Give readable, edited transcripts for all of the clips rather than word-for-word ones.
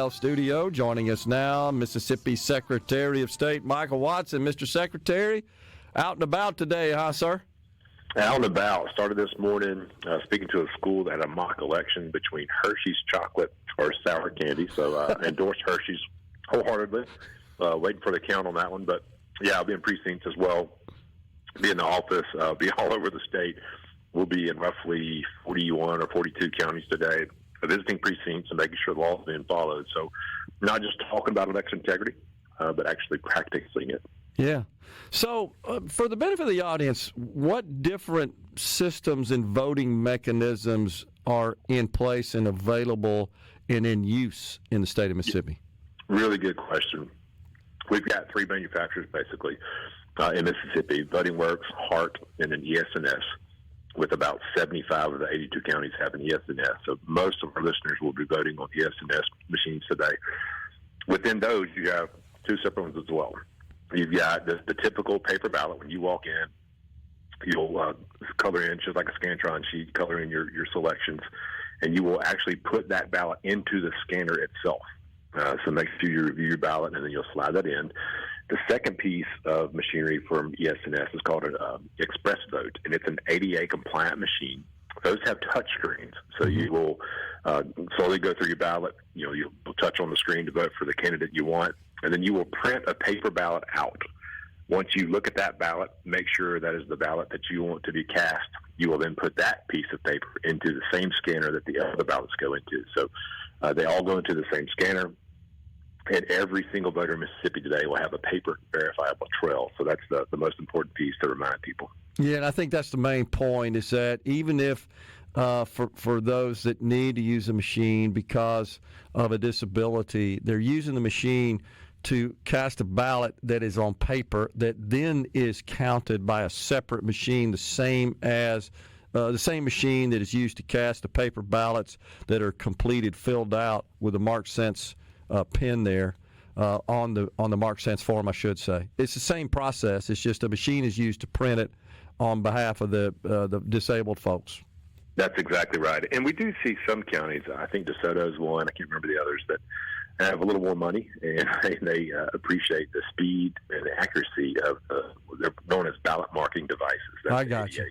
Studio. Joining us now, Mississippi Secretary of State Michael Watson. Mr. Secretary, out and about today, huh, sir? Out and about. Started this morning speaking to a school that had a mock election between Hershey's chocolate or sour candy. So endorsed Hershey's wholeheartedly. Waiting for the count on that one. But, yeah, I'll be in precincts as well. Be in the office. Be all over the state. We'll be in roughly 41 or 42 counties today, visiting precincts and making sure the law is being followed. So not just talking about election integrity, but actually practicing it. Yeah. So for the benefit of the audience, what different systems and voting mechanisms are in place and available and in use in the state of Mississippi? Really good question. We've got three manufacturers, basically, in Mississippi: Voting Works, Hart, and then ES&S, with about 75 of the 82 counties having ES&S. So most of our listeners will be voting on ES&S machines today. Within those, you have two separate ones as well. You've got the typical paper ballot. When you walk in, you'll color in, just like a Scantron sheet, color in your selections, and you will actually put that ballot into the scanner itself. So make sure you review your ballot, and then you'll slide that in. The second piece of machinery from ES&S is called an Express Vote, and it's an ADA-compliant machine. Those have touch screens, so you will slowly go through your ballot. You'll touch on the screen to vote for the candidate you want, and then you will print a paper ballot out. Once you look at that ballot, make sure that is the ballot that you want to be cast. You will then put that piece of paper into the same scanner that the other ballots go into. So they all go into the same scanner, and every single voter in Mississippi today will have a paper verifiable trail. So that's the most important piece to remind people. Yeah, and I think that's the main point, is that even if for those that need to use a machine because of a disability, they're using the machine to cast a ballot that is on paper that then is counted by a separate machine, the same machine that is used to cast the paper ballots that are completed, filled out with a Mark Sense pin there on the Mark Sense form, I should say. It's the same process. It's just a machine is used to print it on behalf of the disabled folks. That's exactly right. And we do see some counties, I think DeSoto is one, I can't remember the others, that have a little more money, and they appreciate the speed and the accuracy of they're known as ballot marking devices. That's I got you.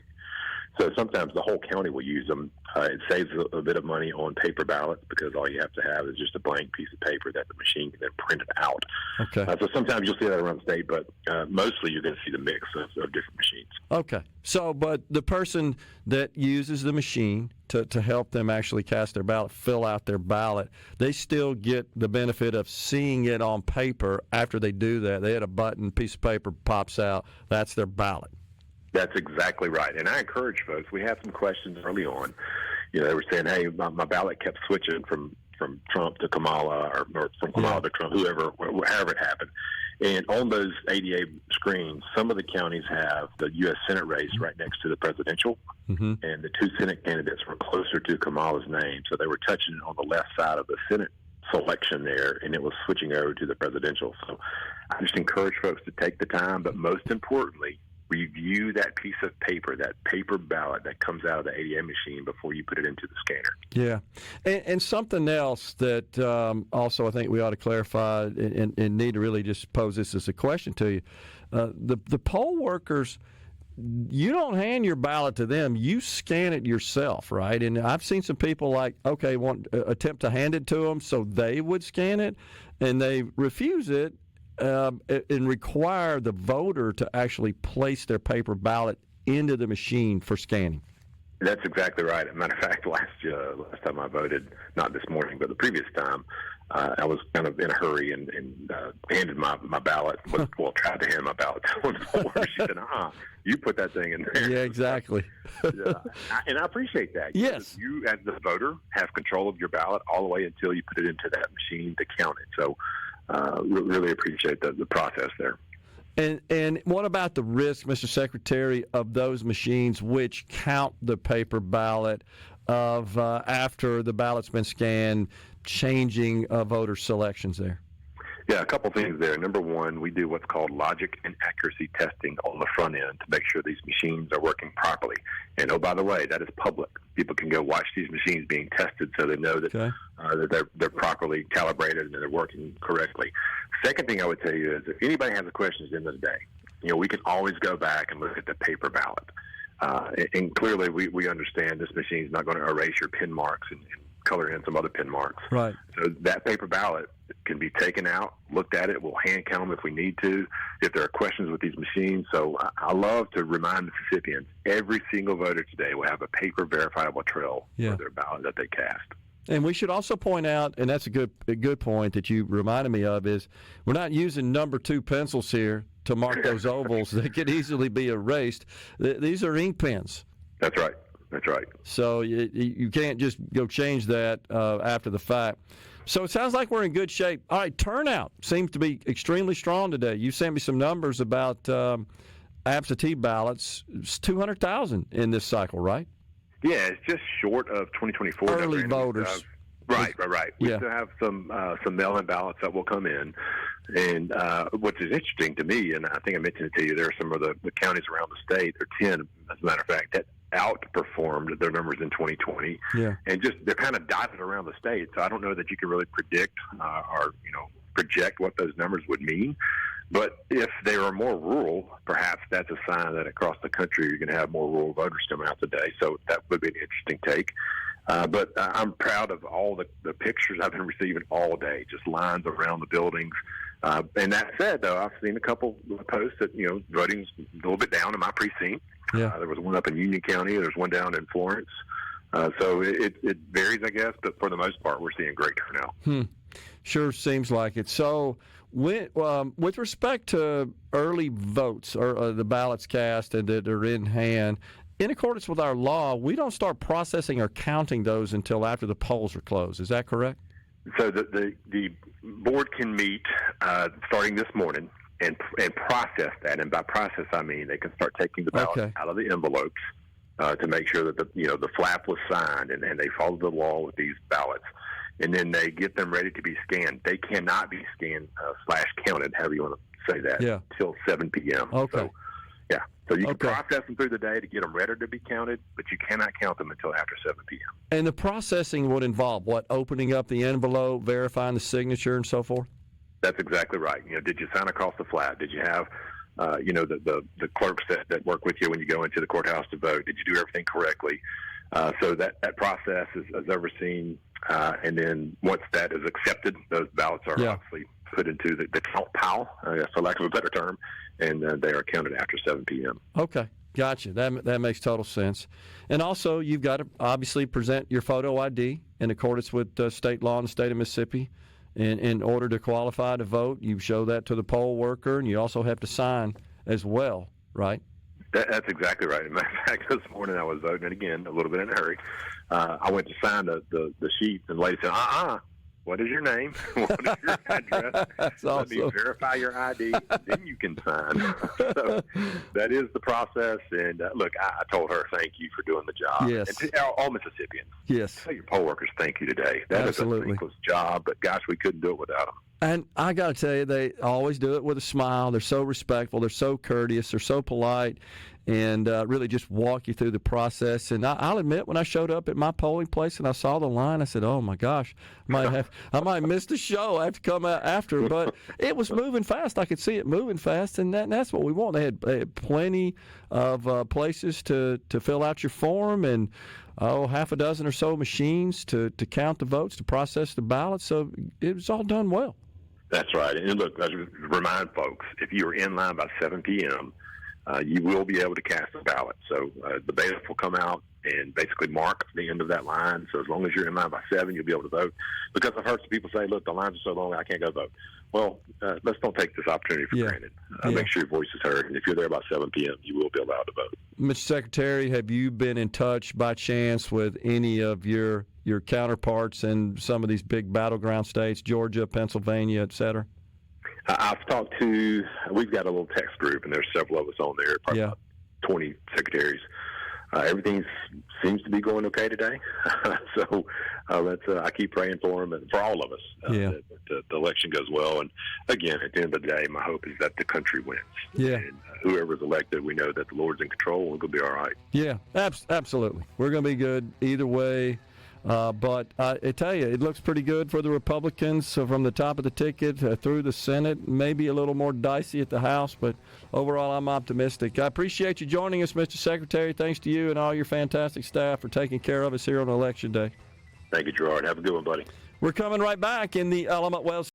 So sometimes the whole county will use them. It saves a bit of money on paper ballots because all you have to have is just a blank piece of paper that the machine can then print it out. Okay. So sometimes you'll see that around the state, but mostly you're going to see the mix of different machines. Okay. So, but the person that uses the machine to help them actually cast their ballot, fill out their ballot, they still get the benefit of seeing it on paper after they do that. They hit a button, piece of paper pops out, that's their ballot. That's exactly right. And I encourage folks, we had some questions early on. They were saying, hey, my ballot kept switching from Trump to Kamala or from Kamala to Trump, however it happened. And on those ADA screens, some of the counties have the U.S. Senate race right next to the presidential, and the two Senate candidates were closer to Kamala's name. So they were touching it on the left side of the Senate selection there, and it was switching over to the presidential. So I just encourage folks to take the time, but most importantly, review that piece of paper, that paper ballot that comes out of the ADA machine before you put it into the scanner. Yeah. And something else that also I think we ought to clarify and need to really just pose this as a question to you. The poll workers, you don't hand your ballot to them. You scan it yourself, right? And I've seen some people attempt to hand it to them so they would scan it, and they refuse it. And require the voter to actually place their paper ballot into the machine for scanning. That's exactly right. As a matter of fact, last time I voted, not this morning, but the previous time, I was kind of in a hurry and handed my ballot. Tried to hand my ballot to one before. She said, you put that thing in there. Yeah, exactly. Yeah. And I appreciate that. Yes. You, as the voter, have control of your ballot all the way until you put it into that machine to count it. So really appreciate the process there. And what about the risk, Mr. Secretary, of those machines which count the paper ballot of after the ballot's been scanned, changing voter selections there? Yeah, a couple things there. Number one, we do what's called logic and accuracy testing on the front end to make sure these machines are working properly. And, oh, by the way, that is public. People can go watch these machines being tested so they know that, that they're properly calibrated and they're working correctly. Second thing I would tell you is if anybody has a question at the end of the day, we can always go back and look at the paper ballot. And clearly we understand this machine is not going to erase your pin marks and color in some other pin marks. Right. So that paper ballot can be taken out, looked at it. We'll hand count them if we need to, if there are questions with these machines. So I love to remind Mississippians, every single voter today will have a paper verifiable trail for their ballot that they cast. And we should also point out, and that's a good point that you reminded me of, is we're not using number 2 pencils here to mark those ovals that could easily be erased. These are ink pens. That's right. That's right. So you can't just go change that after the fact. So it sounds like we're in good shape. All right, turnout seems to be extremely strong today. You sent me some numbers about absentee ballots. It's 200,000 in this cycle, right? Yeah, it's just short of 2024. Early voters. Right. We still have some mail-in ballots that will come in. And which is interesting to me, and I think I mentioned it to you, there are some of the counties around the state, there are 10, as a matter of fact, that outperformed their numbers in 2020. Yeah. And just they're kind of dotted around the state. So I don't know that you can really predict or project what those numbers would mean. But if they are more rural, perhaps that's a sign that across the country you're going to have more rural voters coming out today. So that would be an interesting take. But I'm proud of all the pictures I've been receiving all day, just lines around the buildings. And that said, though, I've seen a couple posts that, voting's a little bit down in my precinct. Yeah. There was one up in Union County. There's one down in Florence. So it varies, I guess, but for the most part, we're seeing great turnout. Sure seems like it. So with respect to early votes or the ballots cast and that are in hand, in accordance with our law, we don't start processing or counting those until after the polls are closed. Is that correct? So the board can meet starting this morning and process that. And by process, I mean they can start taking the ballots out of the envelopes to make sure that the flap was signed and they follow the law with these ballots. And then they get them ready to be scanned. They cannot be scanned / counted, however you want to say that, till 7 p.m. Okay. So you can process them through the day to get them ready to be counted, but you cannot count them until after 7 p.m. And the processing would involve what? Opening up the envelope, verifying the signature, and so forth? That's exactly right. Did you sign across the flap? Did you have, the clerks that work with you when you go into the courthouse to vote? Did you do everything correctly? So that process is overseen, and then once that is accepted, those ballots are obviously put into the count pile, for lack of a better term, and they are counted after 7 p.m. Okay. Gotcha. That makes total sense. And also, you've got to obviously present your photo ID in accordance with state law in the state of Mississippi. In order to qualify to vote, you show that to the poll worker, and you also have to sign as well, right? That's exactly right. As a matter of fact, this morning I was voting, and again, a little bit in a hurry. I went to sign the sheets, and the lady said, what is your name? What is your address? That's awesome. Let me verify your ID, then you can sign. So that is the process. And look, I told her thank you for doing the job. Yes. And to all Mississippians. Yes. Tell your poll workers thank you today. That Absolutely. is a thankless job, but gosh, we couldn't do it without them. And I got to tell you, they always do it with a smile. They're so respectful. They're so courteous. They're so polite, and really just walk you through the process. And I'll admit, when I showed up at my polling place and I saw the line, I said, "Oh my gosh, I might miss the show. I have to come out after." But it was moving fast. I could see it moving fast, and that's what we want. They had plenty of places to fill out your form, and half a dozen or so machines to count the votes, to process the ballots. So it was all done well. That's right. And look, I remind folks, if you are in line by 7 p.m., you will be able to cast a ballot. So the bailiff will come out and basically mark the end of that line. So as long as you're in line by 7, you'll be able to vote. Because I've heard some people say, look, the lines are so long, I can't go vote. Well, let's don't take this opportunity for granted. Make sure your voice is heard. And if you're there by 7 p.m., you will be allowed to vote. Mr. Secretary, have you been in touch by chance with any of your counterparts in some of these big battleground states, Georgia, Pennsylvania, et cetera? I've talked to, we've got a little text group, and there's several of us on there, probably about 20 secretaries. Everything seems to be going okay today. So I keep praying for them and for all of us that the election goes well. And again, at the end of the day, my hope is that the country wins. Yeah. And whoever's elected, we know that the Lord's in control and we're going to be all right. Yeah, absolutely. We're going to be good either way. But I tell you, it looks pretty good for the Republicans. So from the top of the ticket through the Senate, maybe a little more dicey at the House, but overall I'm optimistic. I appreciate you joining us, Mr. Secretary. Thanks to you and all your fantastic staff for taking care of us here on Election Day. Thank you, Gerard. Have a good one, buddy. We're coming right back in the Element Wealth